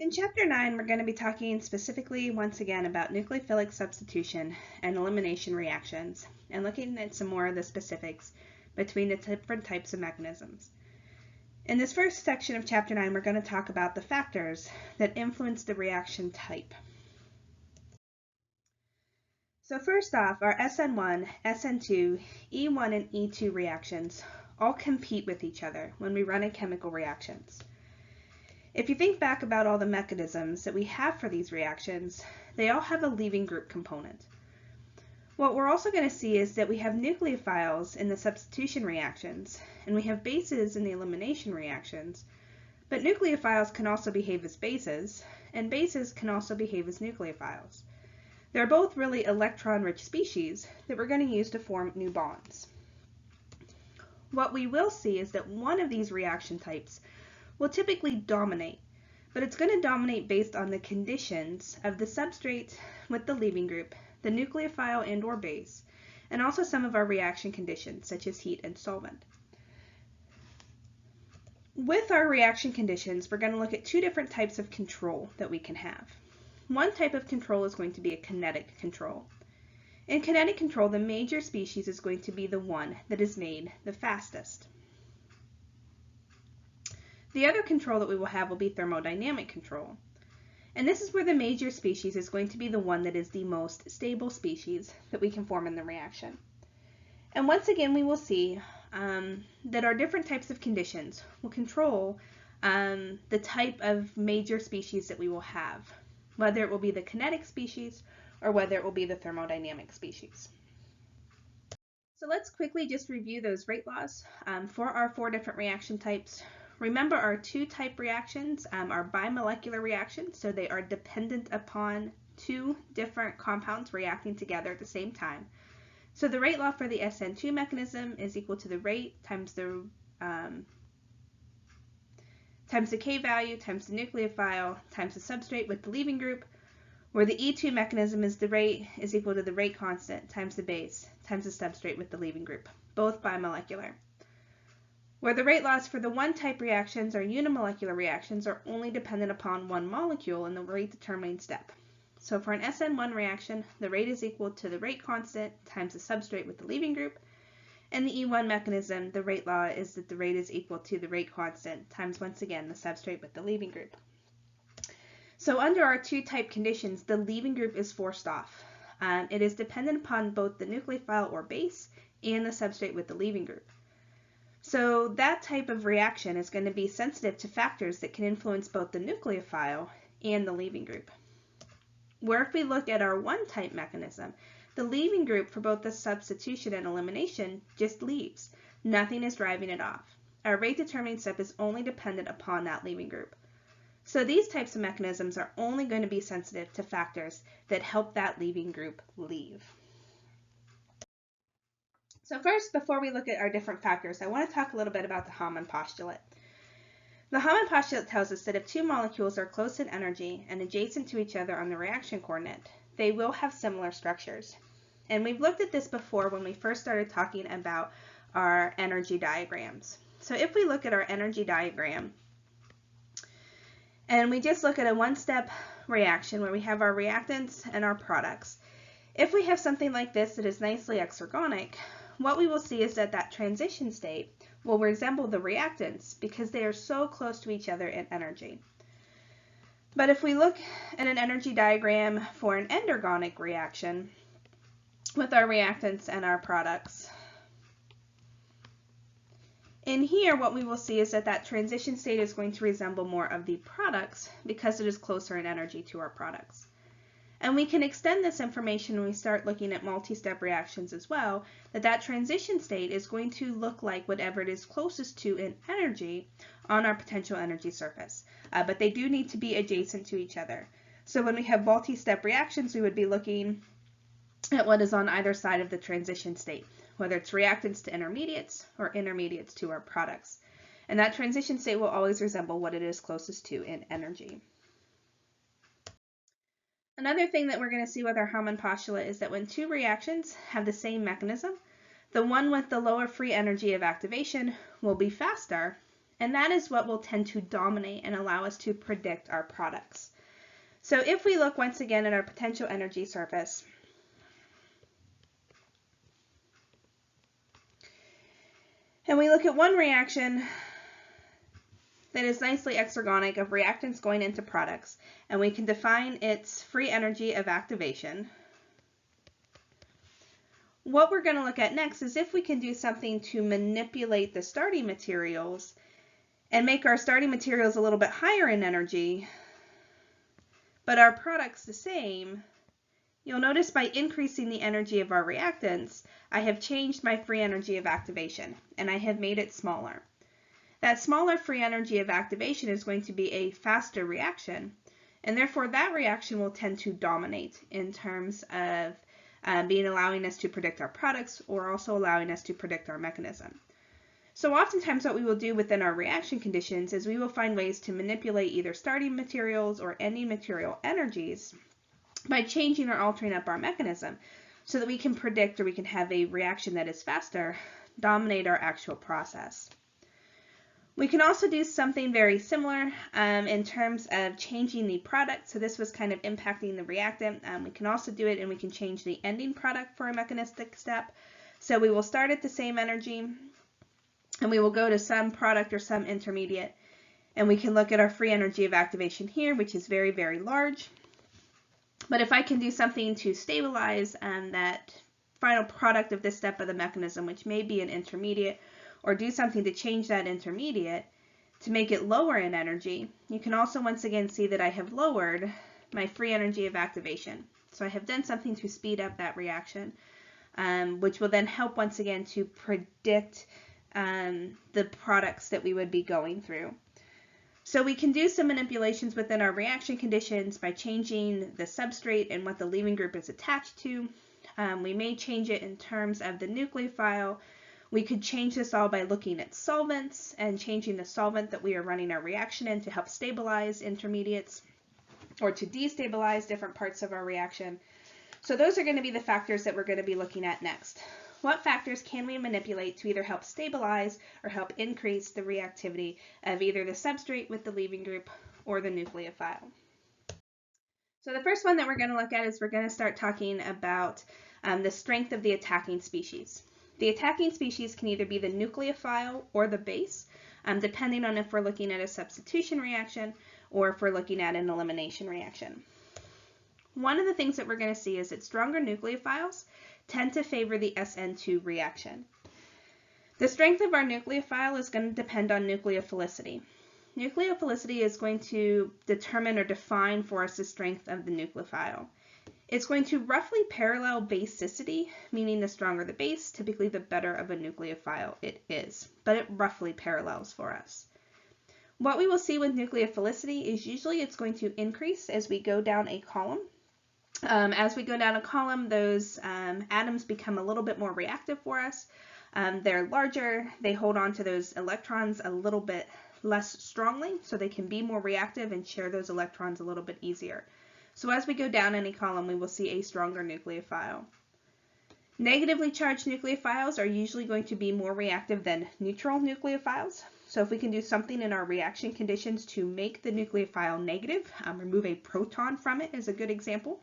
In Chapter 9, we're going to be talking specifically once again about nucleophilic substitution and elimination reactions, and looking at some more of the specifics between the different types of mechanisms. In this first section of Chapter 9, we're going to talk about the factors that influence the reaction type. So first off, our SN1, SN2, E1, and E2 reactions all compete with each other when we run in chemical reactions. If you think back about all the mechanisms that we have for these reactions, they all have a leaving group component. What we're also going to see is that we have nucleophiles in the substitution reactions, and we have bases in the elimination reactions, but nucleophiles can also behave as bases, and bases can also behave as nucleophiles. They're both really electron-rich species that we're going to use to form new bonds. What we will see is that one of these reaction types will typically dominate, but it's going to dominate based on the conditions of the substrate with the leaving group, the nucleophile and or base, and also some of our reaction conditions such as heat and solvent. With our reaction conditions, we're going to look at two different types of control that we can have. One type of control is going to be a kinetic control. In kinetic control, the major species is going to be the one that is made the fastest. The other control that we will have will be thermodynamic control. And this is where the major species is going to be the one that is the most stable species that we can form in the reaction. And once again, we will see that our different types of conditions will control the type of major species that we will have, whether it will be the kinetic species or whether it will be the thermodynamic species. So let's quickly just review those rate laws for our four different reaction types. Remember, our two-type reactions are bimolecular reactions, so they are dependent upon two different compounds reacting together at the same time. So the rate law for the SN2 mechanism is equal to the rate times the K value times the nucleophile times the substrate with the leaving group, where the E2 mechanism is the rate is equal to the rate constant times the base times the substrate with the leaving group, both bimolecular. Where the rate laws for the one-type reactions or unimolecular reactions are only dependent upon one molecule in the rate determining step. So for an SN1 reaction, the rate is equal to the rate constant times the substrate with the leaving group. And the E1 mechanism, the rate law is that the rate is equal to the rate constant times, once again, the substrate with the leaving group. So under our two-type conditions, the leaving group is forced off. It is dependent upon both the nucleophile or base and the substrate with the leaving group. So that type of reaction is going to be sensitive to factors that can influence both the nucleophile and the leaving group. Where if we look at our one-type mechanism, the leaving group for both the substitution and elimination just leaves. Nothing is driving it off. Our rate determining step is only dependent upon that leaving group. So these types of mechanisms are only going to be sensitive to factors that help that leaving group leave. So first, before we look at our different factors, I want to talk a little bit about the Hammond postulate. The Hammond postulate tells us that if two molecules are close in energy and adjacent to each other on the reaction coordinate, they will have similar structures. And we've looked at this before when we first started talking about our energy diagrams. So if we look at our energy diagram, and we just look at a one-step reaction where we have our reactants and our products, if we have something like this that is nicely exergonic, what we will see is that that transition state will resemble the reactants because they are so close to each other in energy. But if we look at an energy diagram for an endergonic reaction with our reactants and our products, in here what we will see is that that transition state is going to resemble more of the products because it is closer in energy to our products. And we can extend this information when we start looking at multi-step reactions as well, that transition state is going to look like whatever it is closest to in energy on our potential energy surface. But they do need to be adjacent to each other. So when we have multi-step reactions, we would be looking at what is on either side of the transition state, whether it's reactants to intermediates or intermediates to our products. And that transition state will always resemble what it is closest to in energy. Another thing that we're going to see with our Hammond postulate is that when two reactions have the same mechanism, the one with the lower free energy of activation will be faster, And that is what will tend to dominate and allow us to predict our products. So if we look once again at our potential energy surface, and we look at one reaction that is nicely exergonic of reactants going into products, and we can define its free energy of activation. What we're going to look at next is if we can do something to manipulate the starting materials and make our starting materials a little bit higher in energy, but our products the same. You'll notice by increasing the energy of our reactants, I have changed my free energy of activation, and I have made it smaller. That smaller free energy of activation is going to be a faster reaction, and therefore that reaction will tend to dominate in terms of allowing us to predict our products, or also allowing us to predict our mechanism. So oftentimes what we will do within our reaction conditions is we will find ways to manipulate either starting materials or ending material energies by changing or altering up our mechanism so that we can predict, or we can have a reaction that is faster, dominate our actual process. We can also do something very similar in terms of changing the product. So this was kind of impacting the reactant. We can also do it, and we can change the ending product for a mechanistic step. So we will start at the same energy, and we will go to some product or some intermediate, and we can look at our free energy of activation here, which is very, very large. But if I can do something to stabilize that final product of this step of the mechanism, which may be an intermediate, or do something to change that intermediate to make it lower in energy, you can also once again see that I have lowered my free energy of activation. So I have done something to speed up that reaction, which will then help once again to predict the products that we would be going through. So we can do some manipulations within our reaction conditions by changing the substrate and what the leaving group is attached to. We may change it in terms of the nucleophile. We could change this all by looking at solvents and changing the solvent that we are running our reaction in to help stabilize intermediates or to destabilize different parts of our reaction. So those are going to be the factors that we're going to be looking at next. What factors can we manipulate to either help stabilize or help increase the reactivity of either the substrate with the leaving group or the nucleophile? So the first one that we're going to look at is we're going to start talking about the strength of the attacking species. The attacking species can either be the nucleophile or the base, depending on if we're looking at a substitution reaction or if we're looking at an elimination reaction. One of the things that we're going to see is that stronger nucleophiles tend to favor the SN2 reaction. The strength of our nucleophile is going to depend on nucleophilicity. Nucleophilicity is going to determine or define for us the strength of the nucleophile. It's going to roughly parallel basicity, meaning the stronger the base, typically the better of a nucleophile it is, but it roughly parallels for us. What we will see with nucleophilicity is usually it's going to increase as we go down a column. As we go down a column, those atoms become a little bit more reactive for us. They're larger, they hold on to those electrons a little bit less strongly, so they can be more reactive and share those electrons a little bit easier. So as we go down any column, we will see a stronger nucleophile. Negatively charged nucleophiles are usually going to be more reactive than neutral nucleophiles. So if we can do something in our reaction conditions to make the nucleophile negative, remove a proton from it is a good example,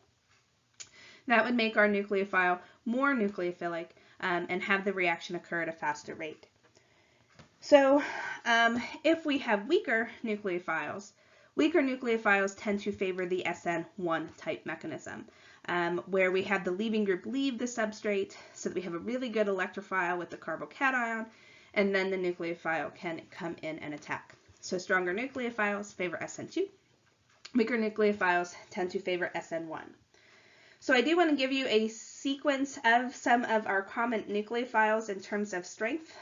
that would make our nucleophile more nucleophilic and have the reaction occur at a faster rate. So if we have weaker nucleophiles tend to favor the SN1 type mechanism, where we have the leaving group leave the substrate so that we have a really good electrophile with the carbocation, and then the nucleophile can come in and attack. So stronger nucleophiles favor SN2, weaker nucleophiles tend to favor SN1. So I do want to give you a sequence of some of our common nucleophiles in terms of strength.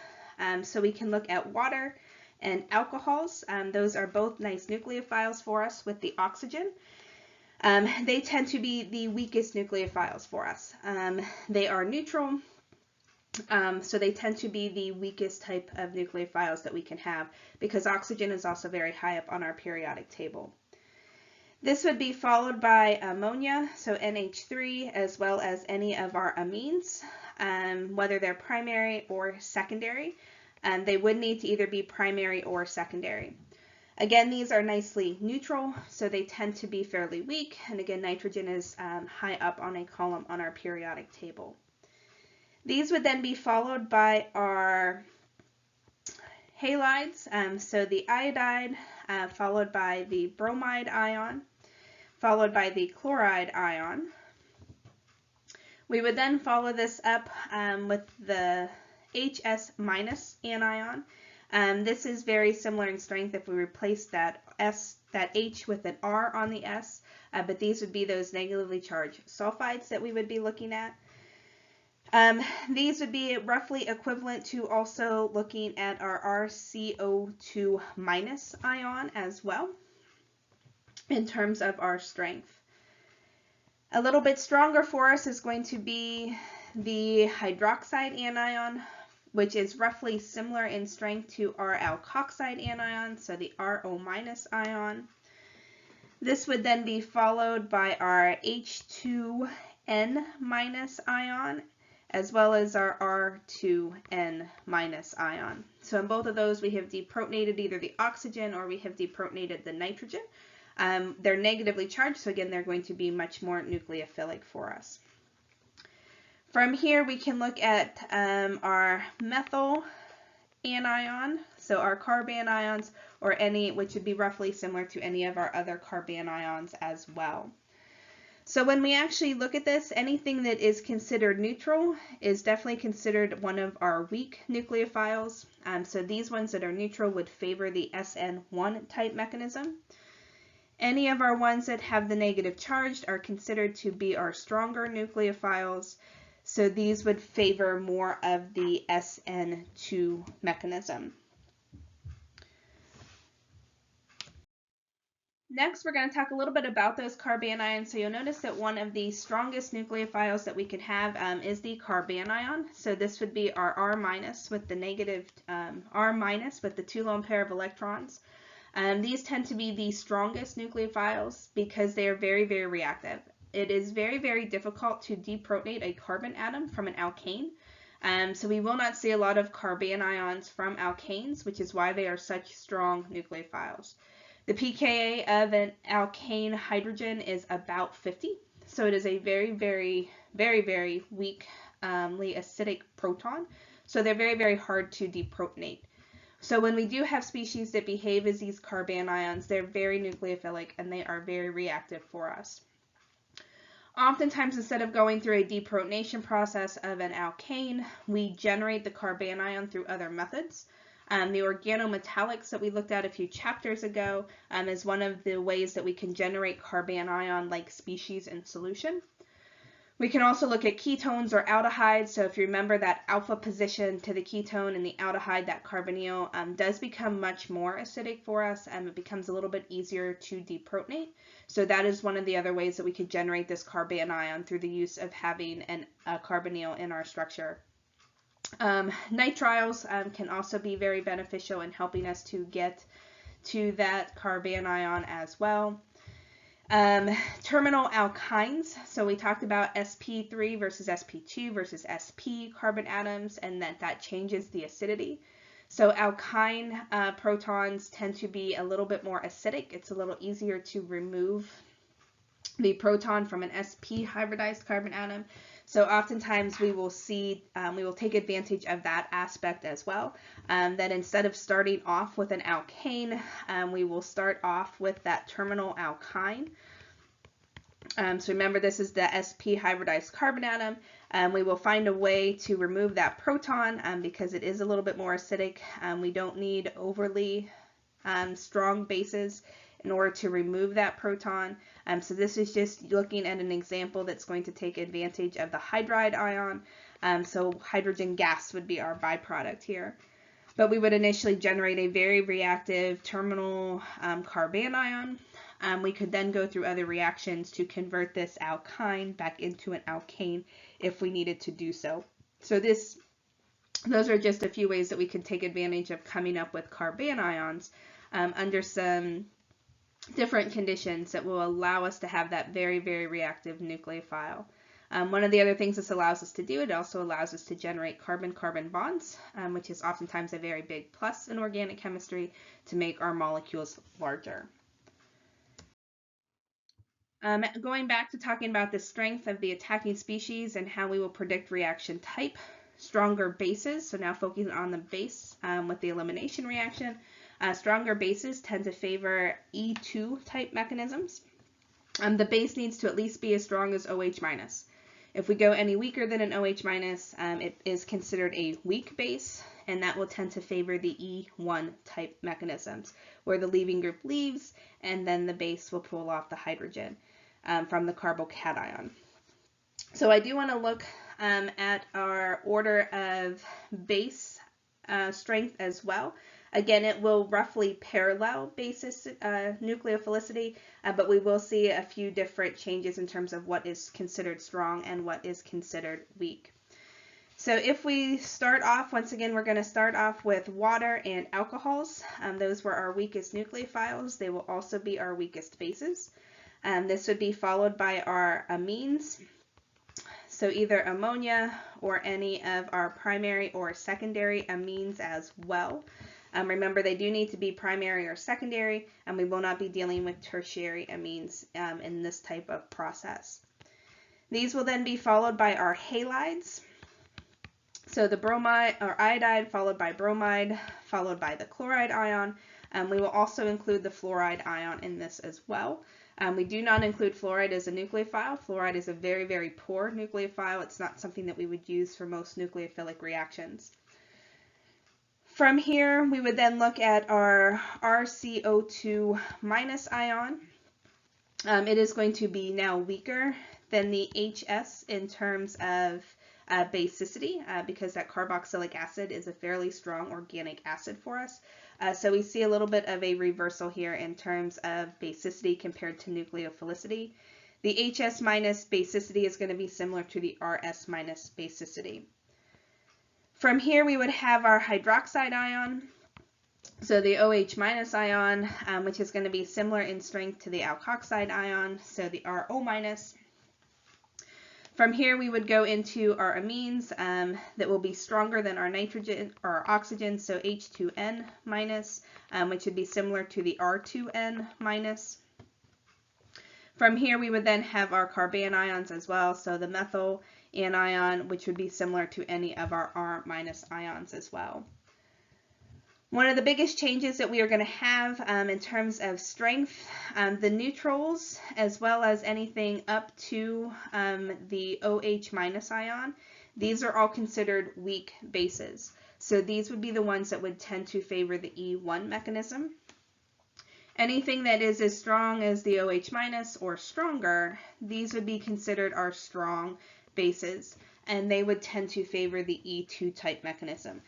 So we can look at water and alcohols. Those are both nice nucleophiles for us with the oxygen. They tend to be the weakest nucleophiles for us. They are neutral, so they tend to be the weakest type of nucleophiles that we can have because oxygen is also very high up on our periodic table. This would be followed by ammonia, so NH3, as well as any of our amines, whether they're primary or secondary. They would need to either be primary or secondary. Again, these are nicely neutral, so they tend to be fairly weak. And again, nitrogen is high up on a column on our periodic table. These would then be followed by our halides, so the iodide, followed by the bromide ion, followed by the chloride ion. We would then follow this up with the HS minus anion. This is very similar in strength if we replace that H with an R on the S, but these would be those negatively charged sulfides that we would be looking at. These would be roughly equivalent to also looking at our RCO2 minus ion as well in terms of our strength. A little bit stronger for us is going to be the hydroxide anion, which is roughly similar in strength to our alkoxide anion, so the RO minus ion. This would then be followed by our H2N minus ion, as well as our R2N minus ion. So in both of those, we have deprotonated either the oxygen or we have deprotonated the nitrogen. They're negatively charged, so again, they're going to be much more nucleophilic for us. From here, we can look at our methyl anion, so our carbanions, or any, which would be roughly similar to any of our other carbanions as well. So when we actually look at this, anything that is considered neutral is definitely considered one of our weak nucleophiles. So these ones that are neutral would favor the SN1 type mechanism. Any of our ones that have the negative charge are considered to be our stronger nucleophiles. So these would favor more of the SN2 mechanism. Next, we're going to talk a little bit about those carbanions. So you'll notice that one of the strongest nucleophiles that we could have is the carbanion. So this would be our R minus with the negative R minus with the 2 lone pair of electrons. These tend to be the strongest nucleophiles because they are very, very reactive. It is very, very difficult to deprotonate a carbon atom from an alkane. So we will not see a lot of carbanions from alkanes, which is why they are such strong nucleophiles. The pKa of an alkane hydrogen is about 50, so it is a very, very, very, very weakly acidic proton. So they're very, very hard to deprotonate. So when we do have species that behave as these carbanions, they're very nucleophilic and they are very reactive for us. Oftentimes, instead of going through a deprotonation process of an alkane, we generate the carbanion through other methods. The organometallics that we looked at a few chapters ago is one of the ways that we can generate carbanion-like species in solution. We can also look at ketones or aldehydes. So if you remember that alpha position to the ketone and the aldehyde, that carbonyl does become much more acidic for us, and it becomes a little bit easier to deprotonate. So that is one of the other ways that we could generate this carbanion through the use of having a carbonyl in our structure. Nitriles can also be very beneficial in helping us to get to that carbanion as well. Terminal alkynes, so we talked about sp3 versus sp2 versus sp carbon atoms, and that changes the acidity. So alkyne protons tend to be a little bit more acidic. It's a little easier to remove the proton from an sp hybridized carbon atom. So oftentimes we will see, we will take advantage of that aspect as well, that instead of starting off with an alkane, we will start off with that terminal alkyne. So remember, this is the sp hybridized carbon atom. We will find a way to remove that proton because it is a little bit more acidic. We don't need overly strong bases in order to remove that proton. So this is just looking at an example that's going to take advantage of the hydride ion. So hydrogen gas would be our byproduct here. But we would initially generate a very reactive terminal carbanion. We could then go through other reactions to convert this alkyne back into an alkane if we needed to do so. So those are just a few ways that we can take advantage of coming up with carbanions under some different conditions that will allow us to have that very, very reactive nucleophile. One of the other things this allows us to do, it also allows us to generate carbon-carbon bonds, which is oftentimes a very big plus in organic chemistry to make our molecules larger. Going back to talking about the strength of the attacking species and how we will predict reaction type, stronger bases, so now focusing on the base with the elimination reaction, stronger bases tend to favor E2 type mechanisms. The base needs to at least be as strong as OH minus. If we go any weaker than an OH minus, it is considered a weak base, and that will tend to favor the E1 type mechanisms, where the leaving group leaves and then the base will pull off the hydrogen from the carbocation. So I do want to look at our order of base strength as well. Again, it will roughly parallel basis nucleophilicity, but we will see a few different changes in terms of what is considered strong and what is considered weak. So if we start off, once again, we're going to start off with water and alcohols. Those were our weakest nucleophiles. They will also be our weakest bases. This would be followed by our amines. So either ammonia or any of our primary or secondary amines as well. Remember, they do need to be primary or secondary, and we will not be dealing with tertiary amines in this type of process. These will then be followed by our halides. So the bromide or iodide followed by bromide, followed by the chloride ion. We will also include the fluoride ion in this as well. We do not include fluoride as a nucleophile. Fluoride is a very, very poor nucleophile. It's not something that we would use for most nucleophilic reactions. From here, we would then look at our RCO2 minus ion. It is going to be now weaker than the HS in terms of basicity because that carboxylic acid is a fairly strong organic acid for us. So we see a little bit of a reversal here in terms of basicity compared to nucleophilicity. The HS minus basicity is going to be similar to the RS minus basicity. From here, we would have our hydroxide ion. So the OH minus ion, which is going to be similar in strength to the alkoxide ion, so the RO minus. From here, we would go into our amines that will be stronger than our nitrogen or our oxygen, so H2N minus, which would be similar to the R2N minus. From here, we would then have our carbanions as well, so the methyl anion, which would be similar to any of our R minus ions as well. One of the biggest changes that we are going to have in terms of strength, the neutrals, as well as anything up to the OH minus ion, these are all considered weak bases. So these would be the ones that would tend to favor the E1 mechanism. Anything that is as strong as the OH minus or stronger, these would be considered our strong bases, and they would tend to favor the E2 type mechanism.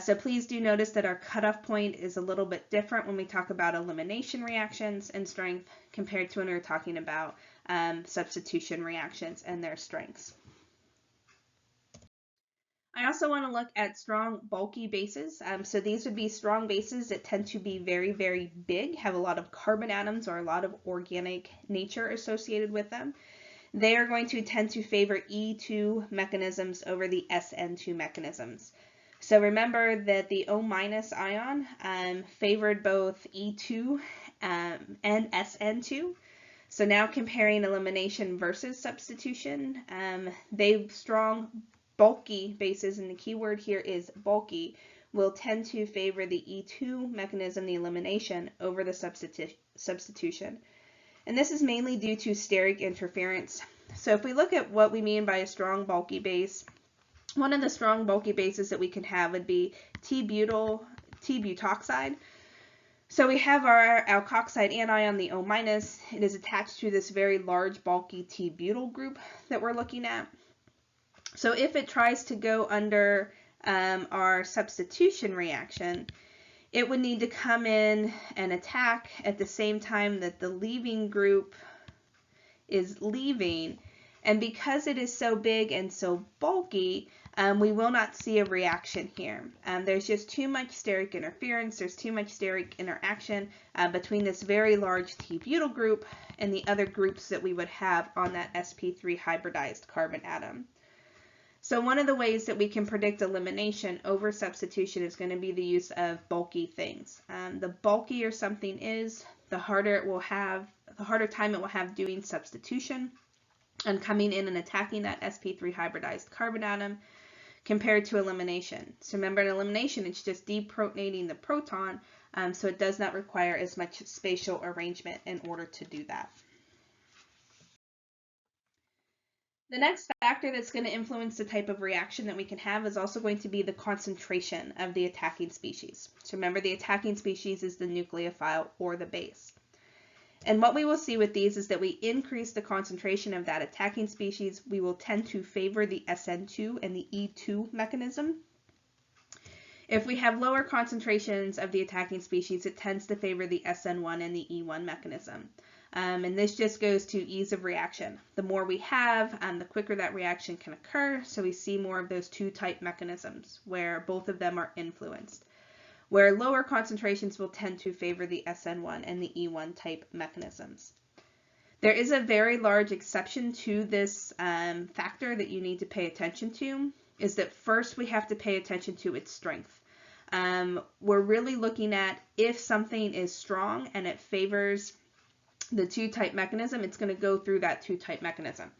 So please do notice that our cutoff point is a little bit different when we talk about elimination reactions and strength compared to when we're talking about substitution reactions and their strengths. I also want to look at strong bulky bases. So these would be strong bases that tend to be very, very big, have a lot of carbon atoms or a lot of organic nature associated with them. They are going to tend to favor E2 mechanisms over the SN2 mechanisms. So remember that the O minus ion favored both E2 and SN2. So now comparing elimination versus substitution, they strong bulky bases, and the key word here is bulky, will tend to favor the E2 mechanism, the elimination, over the substitution. And this is mainly due to steric interference. So if we look at what we mean by a strong bulky base, one of the strong bulky bases that we can have would be T-butoxide. So we have our alkoxide anion, the O minus. It is attached to this very large bulky T-butyl group that we're looking at. So if it tries to go under our substitution reaction, it would need to come in and attack at the same time that the leaving group is leaving, And because it is so big and so bulky, we will not see a reaction here. There's just too much steric interference, there's too much steric interaction between this very large T-butyl group and the other groups that we would have on that sp3 hybridized carbon atom. So one of the ways that we can predict elimination over substitution is going to be the use of bulky things. The bulkier something is, the harder time it will have doing substitution and coming in and attacking that sp3 hybridized carbon atom compared to elimination. So remember, in elimination, it's just deprotonating the proton, so it does not require as much spatial arrangement in order to do that. The next factor that's going to influence the type of reaction that we can have is also going to be the concentration of the attacking species. So remember, the attacking species is the nucleophile or the base. And what we will see with these is that we increase the concentration of that attacking species, we will tend to favor the SN2 and the E2 mechanism. If we have lower concentrations of the attacking species, it tends to favor the SN1 and the E1 mechanism. And this just goes to ease of reaction. The more we have, the quicker that reaction can occur, so we see more of those two-type mechanisms where both of them are influenced, where lower concentrations will tend to favor the SN1 and the E1 type mechanisms. There is a very large exception to this factor that you need to pay attention to, is that first we have to pay attention to its strength. We're really looking at if something is strong and it favors the two-type mechanism, it's going to go through that two-type mechanism.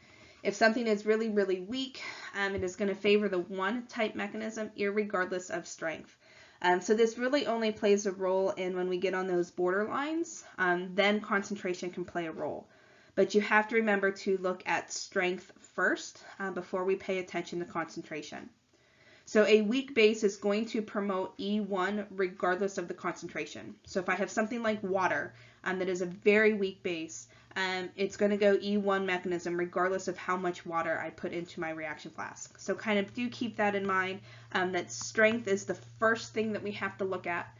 If something is really, really weak, it is going to favor the one-type mechanism irregardless of strength. So this really only plays a role in when we get on those borderlines, then concentration can play a role. But you have to remember to look at strength first before we pay attention to concentration. So a weak base is going to promote E1 regardless of the concentration. So if I have something like water that is a very weak base, it's going to go E1 mechanism regardless of how much water I put into my reaction flask. So kind of do keep that in mind, that strength is the first thing that we have to look at.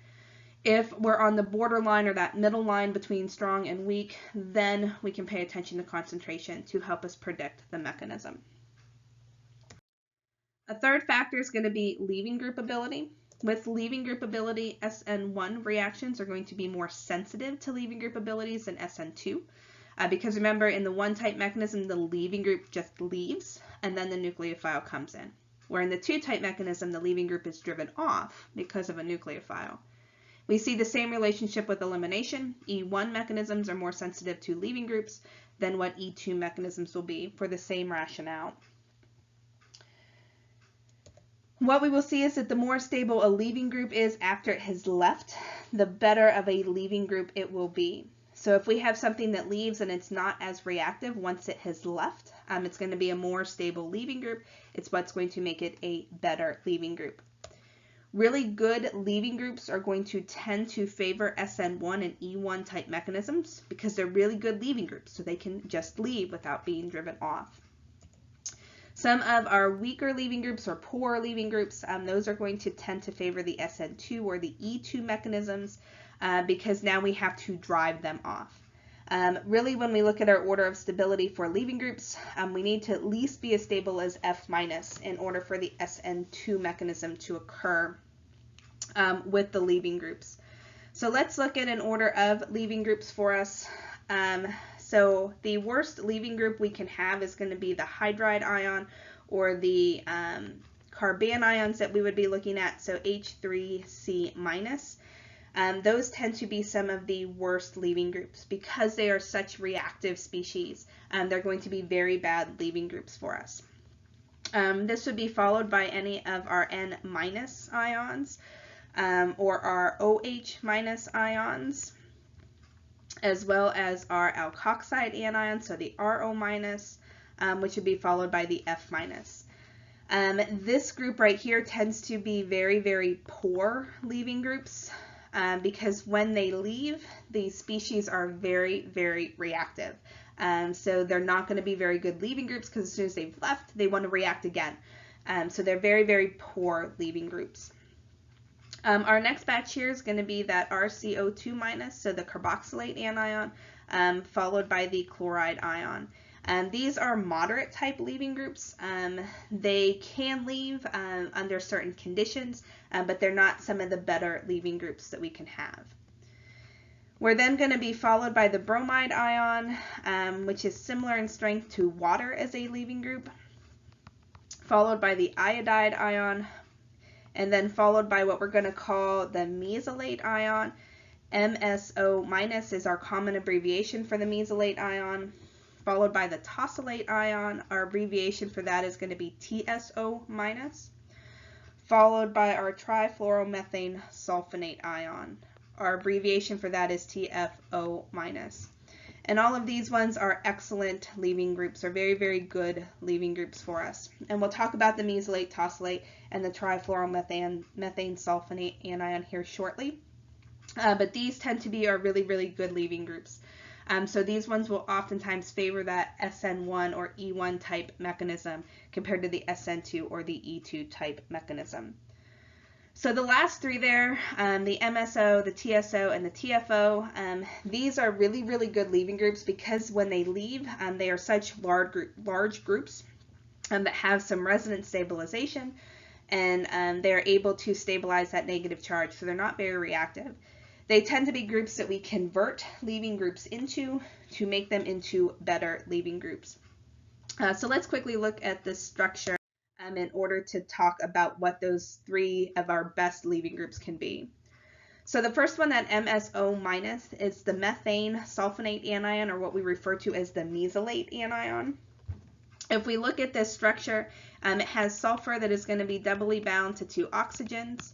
If we're on the borderline or that middle line between strong and weak, then we can pay attention to concentration to help us predict the mechanism. A third factor is going to be leaving group ability. With leaving group ability, SN1 reactions are going to be more sensitive to leaving group abilities than SN2. Because remember, in the one-type mechanism, the leaving group just leaves, and then the nucleophile comes in. Where in the two-type mechanism, the leaving group is driven off because of a nucleophile. We see the same relationship with elimination. E1 mechanisms are more sensitive to leaving groups than what E2 mechanisms will be for the same rationale. What we will see is that the more stable a leaving group is after it has left, the better of a leaving group it will be. So if we have something that leaves and it's not as reactive once it has left, it's going to be a more stable leaving group. It's what's going to make it a better leaving group. Really good leaving groups are going to tend to favor SN1 and E1 type mechanisms because they're really good leaving groups, so they can just leave without being driven off. Some of our weaker leaving groups or poor leaving groups, those are going to tend to favor the SN2 or the E2 mechanisms because now we have to drive them off. Really, when we look at our order of stability for leaving groups, we need to at least be as stable as F- in order for the SN2 mechanism to occur with the leaving groups. So let's look at an order of leaving groups for us. So the worst leaving group we can have is going to be the hydride ion or the carbon ions that we would be looking at, so H3C-. Those tend to be some of the worst leaving groups because they are such reactive species. They're going to be very bad leaving groups for us. This would be followed by any of our N- ions or our OH- ions, as well as our alkoxide anion, so the RO-, which would be followed by the F-. This group right here tends to be very, very poor leaving groups because when they leave, these species are very, very reactive. So they're not going to be very good leaving groups because as soon as they've left, they want to react again. So they're very, very poor leaving groups. Our next batch here is going to be that RCO2-, so the carboxylate anion, followed by the chloride ion. These are moderate type leaving groups. They can leave under certain conditions, but they're not some of the better leaving groups that we can have. We're then going to be followed by the bromide ion, which is similar in strength to water as a leaving group, followed by the iodide ion, and then followed by what we're going to call the mesylate ion. MSO- is our common abbreviation for the mesylate ion, followed by the tosylate ion. Our abbreviation for that is going to be TSO-, followed by our trifluoromethane sulfonate ion. Our abbreviation for that is TFO-. And all of these ones are excellent leaving groups, or very, very good leaving groups for us. And we'll talk about the mesylate, tosylate, and the trifluoromethane sulfonate anion here shortly. But these tend to be our really, really good leaving groups. So these ones will oftentimes favor that SN1 or E1 type mechanism compared to the SN2 or the E2 type mechanism. So the last three there, the MSO, the TSO, and the TFO, these are really, really good leaving groups because when they leave, they are such large groups that have some resonance stabilization, and they're able to stabilize that negative charge, so they're not very reactive. They tend to be groups that we convert leaving groups into to make them into better leaving groups. So let's quickly look at this structure in order to talk about what those three of our best leaving groups can be. So the first one, that MSO-, is the methane sulfonate anion, or what we refer to as the mesylate anion. If we look at this structure, it has sulfur that is going to be doubly bound to 2 oxygens.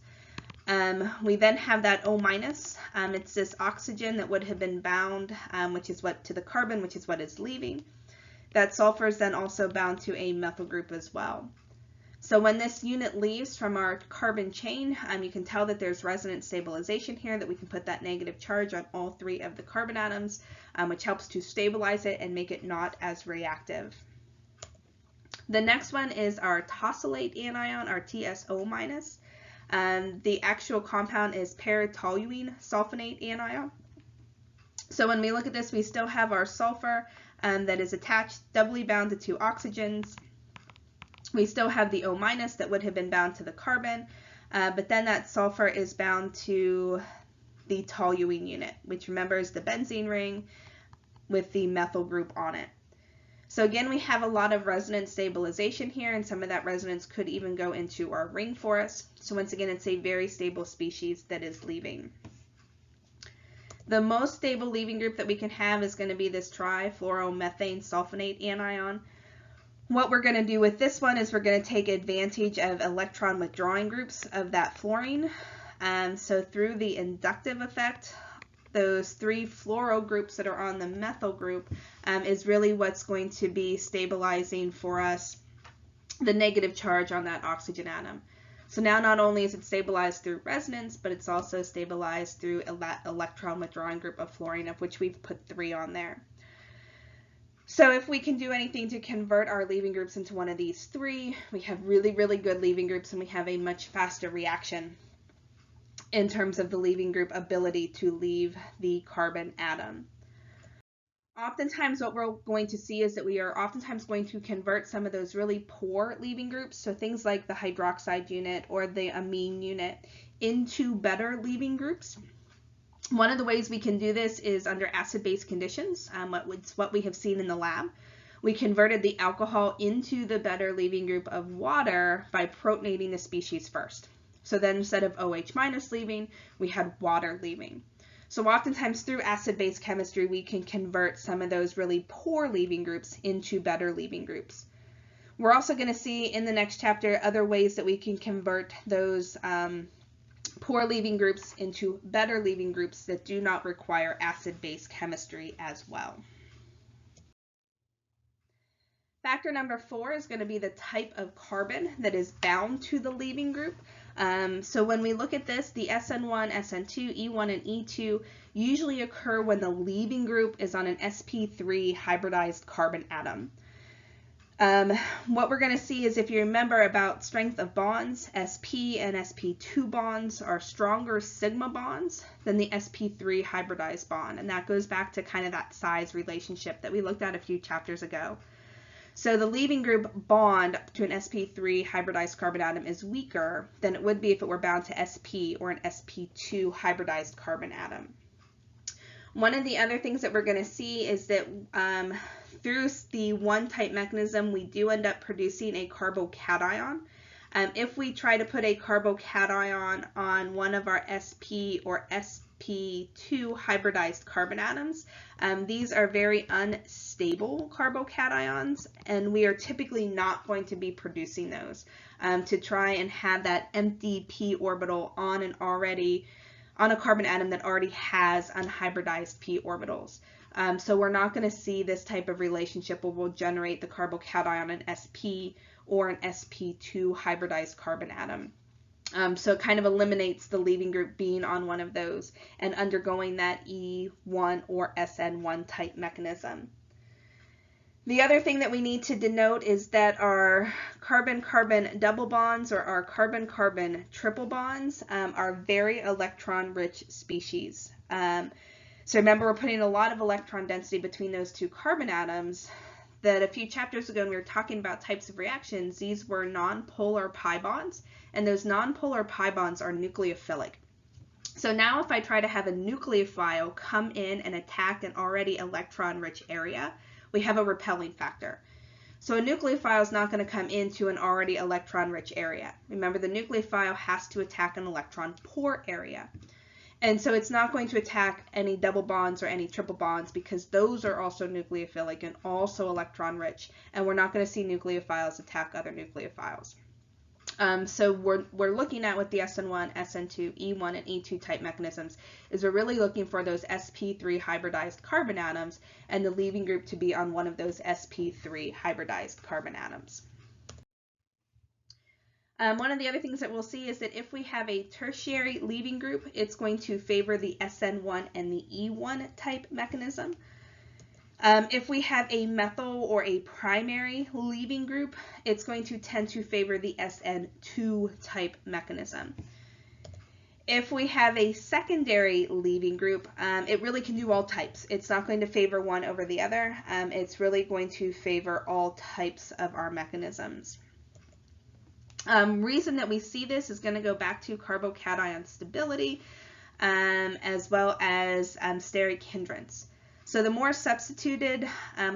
We then have that O-, it's this oxygen that would have been bound, which is what to the carbon, which is what is leaving. That sulfur is then also bound to a methyl group as well. So when this unit leaves from our carbon chain, you can tell that there's resonance stabilization here, that we can put that negative charge on all 3 of the carbon atoms, which helps to stabilize it and make it not as reactive. The next one is our tosylate anion, our TSO-. The actual compound is para-toluene sulfonate anion. So when we look at this, we still have our sulfur that is attached, doubly bound to 2 oxygens. We still have the O- that would have been bound to the carbon, but then that sulfur is bound to the toluene unit, which remember is the benzene ring with the methyl group on it. So again, we have a lot of resonance stabilization here, and some of that resonance could even go into our ring for us. So once again, it's a very stable species that is leaving. The most stable leaving group that we can have is going to be this trifluoromethane sulfonate anion. What we're going to do with this one is we're going to take advantage of electron withdrawing groups of that fluorine. So through the inductive effect, those 3 fluoro groups that are on the methyl group is really what's going to be stabilizing for us the negative charge on that oxygen atom. So now not only is it stabilized through resonance, but it's also stabilized through that electron withdrawing group of fluorine, of which we've put 3 on there. So if we can do anything to convert our leaving groups into one of these 3, we have really, really good leaving groups, and we have a much faster reaction in terms of the leaving group ability to leave the carbon atom. Oftentimes what we're going to see is that we are oftentimes going to convert some of those really poor leaving groups, so things like the hydroxide unit or the amine unit, into better leaving groups. One of the ways we can do this is under acid-base conditions, what we have seen in the lab. We converted the alcohol into the better leaving group of water by protonating the species first. So then instead of OH- leaving, we had water leaving. So oftentimes through acid-base chemistry, we can convert some of those really poor leaving groups into better leaving groups. We're also going to see in the next chapter other ways that we can convert those poor leaving groups into better leaving groups that do not require acid-base chemistry as well. Factor number 4 is going to be the type of carbon that is bound to the leaving group. So when we look at this, the SN1, SN2, E1, and E2 usually occur when the leaving group is on an sp3 hybridized carbon atom. What we're going to see is, if you remember about strength of bonds, sp and sp2 bonds are stronger sigma bonds than the sp3 hybridized bond, and that goes back to kind of that size relationship that we looked at a few chapters ago. So the leaving group bond to an sp3 hybridized carbon atom is weaker than it would be if it were bound to sp or an sp2 hybridized carbon atom. One of the other things that we're going to see is that through the one-type mechanism, we do end up producing a carbocation. If we try to put a carbocation on one of our sp or sp2 hybridized carbon atoms, these are very unstable carbocations, and we are typically not going to be producing those to try and have that empty p orbital on a carbon atom that already has unhybridized p orbitals. So we're not going to see this type of relationship where we'll generate the carbocation on an sp or an sp2 hybridized carbon atom. So it kind of eliminates the leaving group being on one of those and undergoing that E1 or SN1 type mechanism. The other thing that we need to denote is that our carbon-carbon double bonds, or our carbon-carbon triple bonds, are very electron-rich species. So remember, we're putting a lot of electron density between those two carbon atoms. That a few chapters ago when we were talking about types of reactions, these were nonpolar pi bonds, and those nonpolar pi bonds are nucleophilic. So now if I try to have a nucleophile come in and attack an already electron-rich area, we have a repelling factor. So a nucleophile is not going to come into an already electron-rich area. Remember, the nucleophile has to attack an electron-poor area. And so it's not going to attack any double bonds or any triple bonds, because those are also nucleophilic and also electron-rich, and we're not going to see nucleophiles attack other nucleophiles. So we're looking at, with the SN1, SN2, E1, and E2 type mechanisms, is we're really looking for those sp3 hybridized carbon atoms and the leaving group to be on one of those sp3 hybridized carbon atoms. One of the other things that we'll see is that if we have a tertiary leaving group, it's going to favor the SN1 and the E1 type mechanism. If we have a methyl or a primary leaving group, it's going to tend to favor the SN2 type mechanism. If we have a secondary leaving group, it really can do all types. It's not going to favor one over the other. It's really going to favor all types of our mechanisms. Reason that we see this is going to go back to carbocation stability, as well as steric hindrance. So the more substituted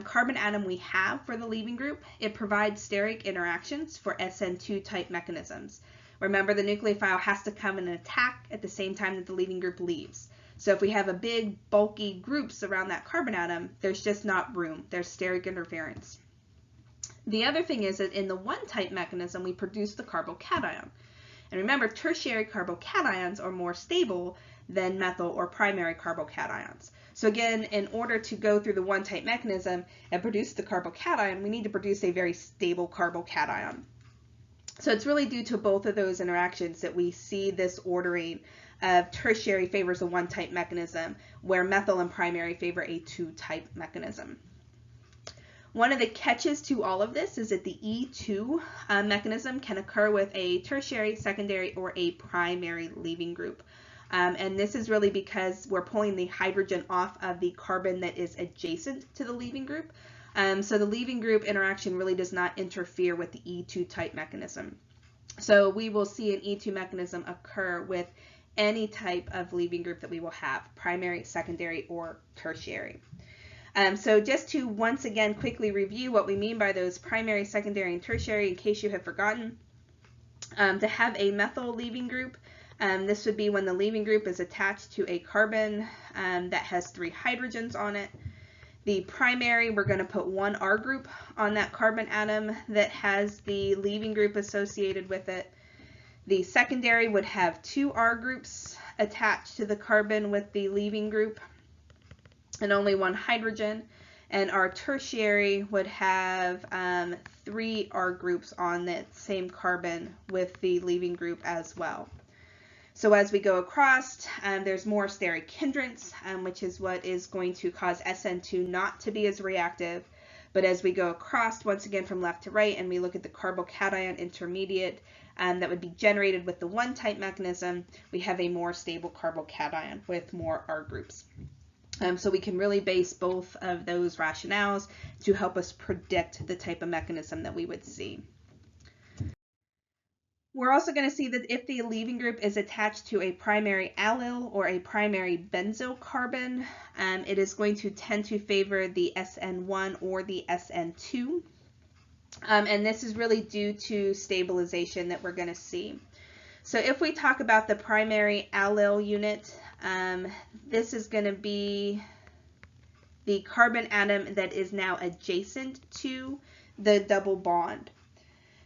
carbon atom we have for the leaving group, it provides steric interactions for SN2 type mechanisms. Remember, the nucleophile has to come and attack at the same time that the leaving group leaves. So if we have a big bulky groups around that carbon atom, there's just not room. There's steric interference. The other thing is that in the one type mechanism, we produce the carbocation. And remember, tertiary carbocations are more stable than methyl or primary carbocations. So again, in order to go through the one type mechanism and produce the carbocation, we need to produce a very stable carbocation. So it's really due to both of those interactions that we see this ordering of tertiary favors a one type mechanism, where methyl and primary favor a two type mechanism. One of the catches to all of this is that the E2 mechanism can occur with a tertiary, secondary, or a primary leaving group. And this is really because we're pulling the hydrogen off of the carbon that is adjacent to the leaving group. So the leaving group interaction really does not interfere with the E2 type mechanism. So we will see an E2 mechanism occur with any type of leaving group that we will have, primary, secondary, or tertiary. So just to once again quickly review what we mean by those primary, secondary, and tertiary, in case you have forgotten, to have a methyl leaving group, this would be when the leaving group is attached to a carbon that has 3 hydrogens on it. The primary, we're going to put one R group on that carbon atom that has the leaving group associated with it. The secondary would have 2 R groups attached to the carbon with the leaving group and only 1 hydrogen. And our tertiary would have 3 R groups on that same carbon with the leaving group as well. So as we go across, there's more steric hindrance, which is what is going to cause SN2 not to be as reactive. But as we go across, once again from left to right, and we look at the carbocation intermediate that would be generated with the 1 type mechanism, we have a more stable carbocation with more R groups. So we can really base both of those rationales to help us predict the type of mechanism that we would see. We're also going to see that if the leaving group is attached to a primary allyl or a primary benzyl carbon, it is going to tend to favor the SN1 or the SN2. And this is really due to stabilization that we're going to see. So if we talk about the primary allyl unit, this is going to be the carbon atom that is now adjacent to the double bond.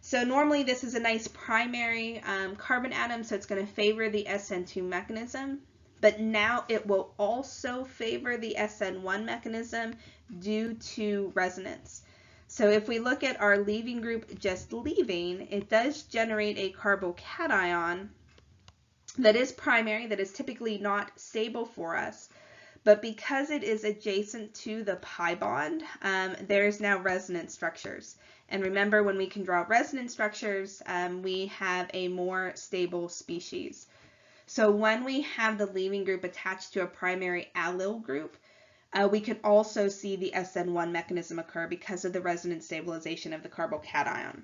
So normally this is a nice primary carbon atom, so it's going to favor the SN2 mechanism, but now it will also favor the SN1 mechanism due to resonance. So if we look at our leaving group just leaving, it does generate a carbocation that is primary, that is typically not stable for us, but because it is adjacent to the pi bond, there's now resonance structures. And remember, when we can draw resonance structures, we have a more stable species. So when we have the leaving group attached to a primary allyl group, we can also see the SN1 mechanism occur because of the resonance stabilization of the carbocation.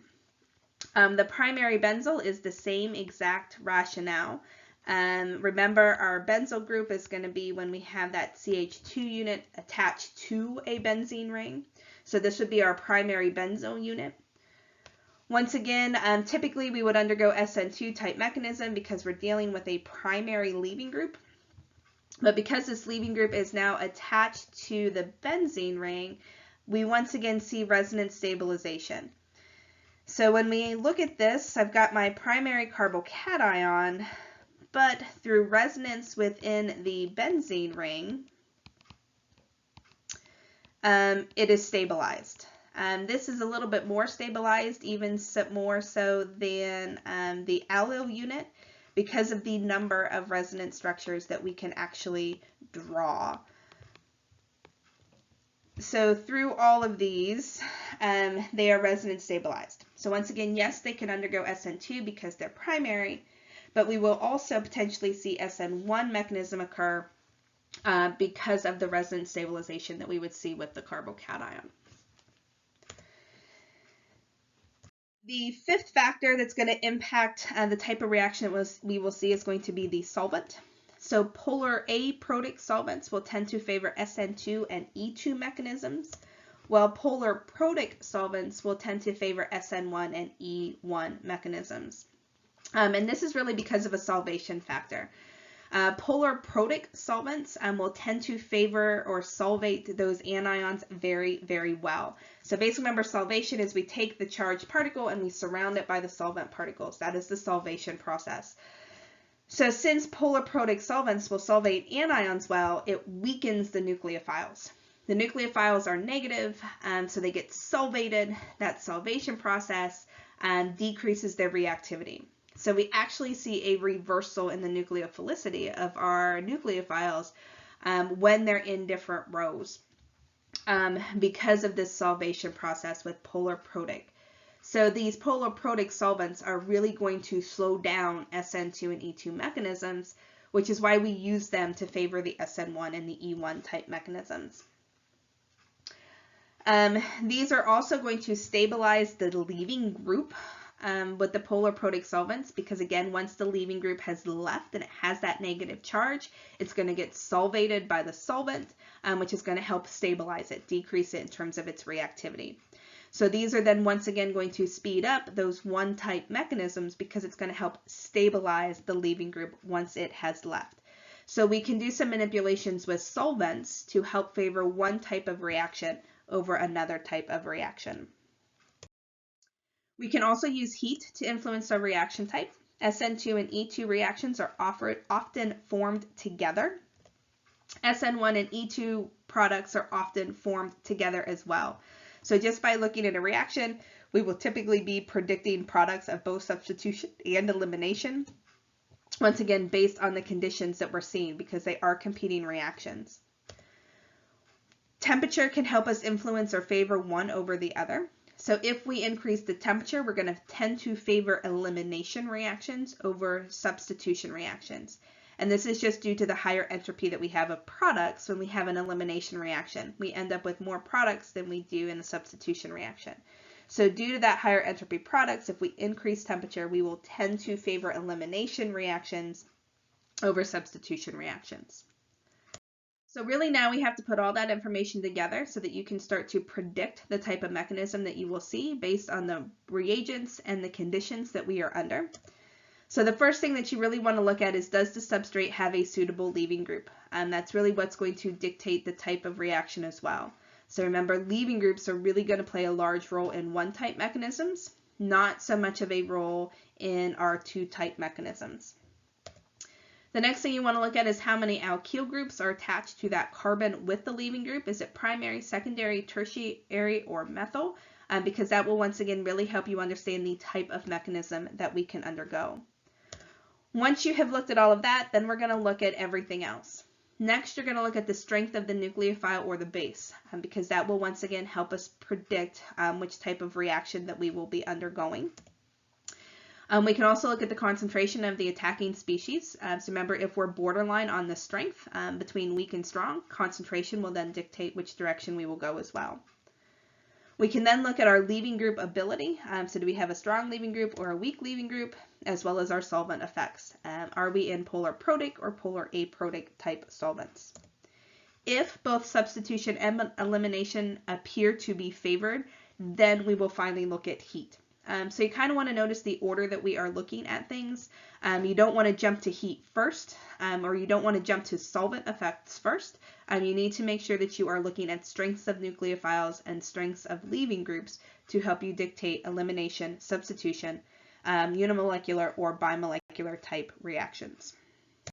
The primary benzyl is the same exact rationale. Remember, our benzyl group is going to be when we have that CH2 unit attached to a benzene ring. So this would be our primary benzyl unit. Once again, typically we would undergo SN2 type mechanism because we're dealing with a primary leaving group. But because this leaving group is now attached to the benzene ring, we once again see resonance stabilization. So when we look at this, I've got my primary carbocation, but through resonance within the benzene ring, it is stabilized. This is a little bit more stabilized, even more so than the allyl unit, because of the number of resonance structures that we can actually draw. So through all of these, they are resonance stabilized. So once again, yes, they can undergo SN2 because they're primary, but we will also potentially see SN1 mechanism occur because of the resonance stabilization that we would see with the carbocation. The fifth factor that's going to impact the type of reaction that we will see is going to be the solvent. So polar aprotic solvents will tend to favor SN2 and E2 mechanisms, while polar protic solvents will tend to favor SN1 and E1 mechanisms. And this is really because of a solvation factor. Polar protic solvents will tend to favor or solvate those anions very, very well. So basically, remember, solvation is we take the charged particle and we surround it by the solvent particles. That is the solvation process. So since polar protic solvents will solvate anions well, it weakens the nucleophiles. The nucleophiles are negative, so they get solvated. That solvation process decreases their reactivity. So we actually see a reversal in the nucleophilicity of our nucleophiles when they're in different rows because of this solvation process with polar protic. So these polar protic solvents are really going to slow down SN2 and E2 mechanisms, which is why we use them to favor the SN1 and the E1 type mechanisms. These are also going to stabilize the leaving group with the polar protic solvents, because again, once the leaving group has left and it has that negative charge, it's going to get solvated by the solvent, which is going to help stabilize it, decrease it in terms of its reactivity. So these are then once again going to speed up those one type mechanisms because it's going to help stabilize the leaving group once it has left. So we can do some manipulations with solvents to help favor one type of reaction over another type of reaction. We can also use heat to influence our reaction type. SN2 and E2 reactions are often formed together. SN1 and E2 products are often formed together as well. So just by looking at a reaction, we will typically be predicting products of both substitution and elimination. Once again, based on the conditions that we're seeing, because they are competing reactions. Temperature can help us influence or favor one over the other. So if we increase the temperature, we're going to tend to favor elimination reactions over substitution reactions. And this is just due to the higher entropy that we have of products when we have an elimination reaction. We end up with more products than we do in a substitution reaction. So due to that higher entropy products, if we increase temperature, we will tend to favor elimination reactions over substitution reactions. So really now we have to put all that information together so that you can start to predict the type of mechanism that you will see based on the reagents and the conditions that we are under. So the first thing that you really want to look at is, does the substrate have a suitable leaving group? And that's really what's going to dictate the type of reaction as well. So remember, leaving groups are really going to play a large role in one-type mechanisms, not so much of a role in our two-type mechanisms. The next thing you want to look at is how many alkyl groups are attached to that carbon with the leaving group. Is it primary, secondary, tertiary, or methyl? Because that will once again really help you understand the type of mechanism that we can undergo. Once you have looked at all of that, then we're going to look at everything else. Next, you're going to look at the strength of the nucleophile or the base, because that will once again help us predict which type of reaction that we will be undergoing. We can also look at the concentration of the attacking species. So remember, if we're borderline on the strength between weak and strong, concentration will then dictate which direction we will go as well. We can then look at our leaving group ability. So do we have a strong leaving group or a weak leaving group, as well as our solvent effects. Are we in polar protic or polar aprotic type solvents? If both substitution and elimination appear to be favored, then we will finally look at heat. So you kind of want to notice the order that we are looking at things. You don't want to jump to heat first, or you don't want to jump to solvent effects first. You need to make sure that you are looking at strengths of nucleophiles and strengths of leaving groups to help you dictate elimination, substitution, unimolecular, or bimolecular type reactions.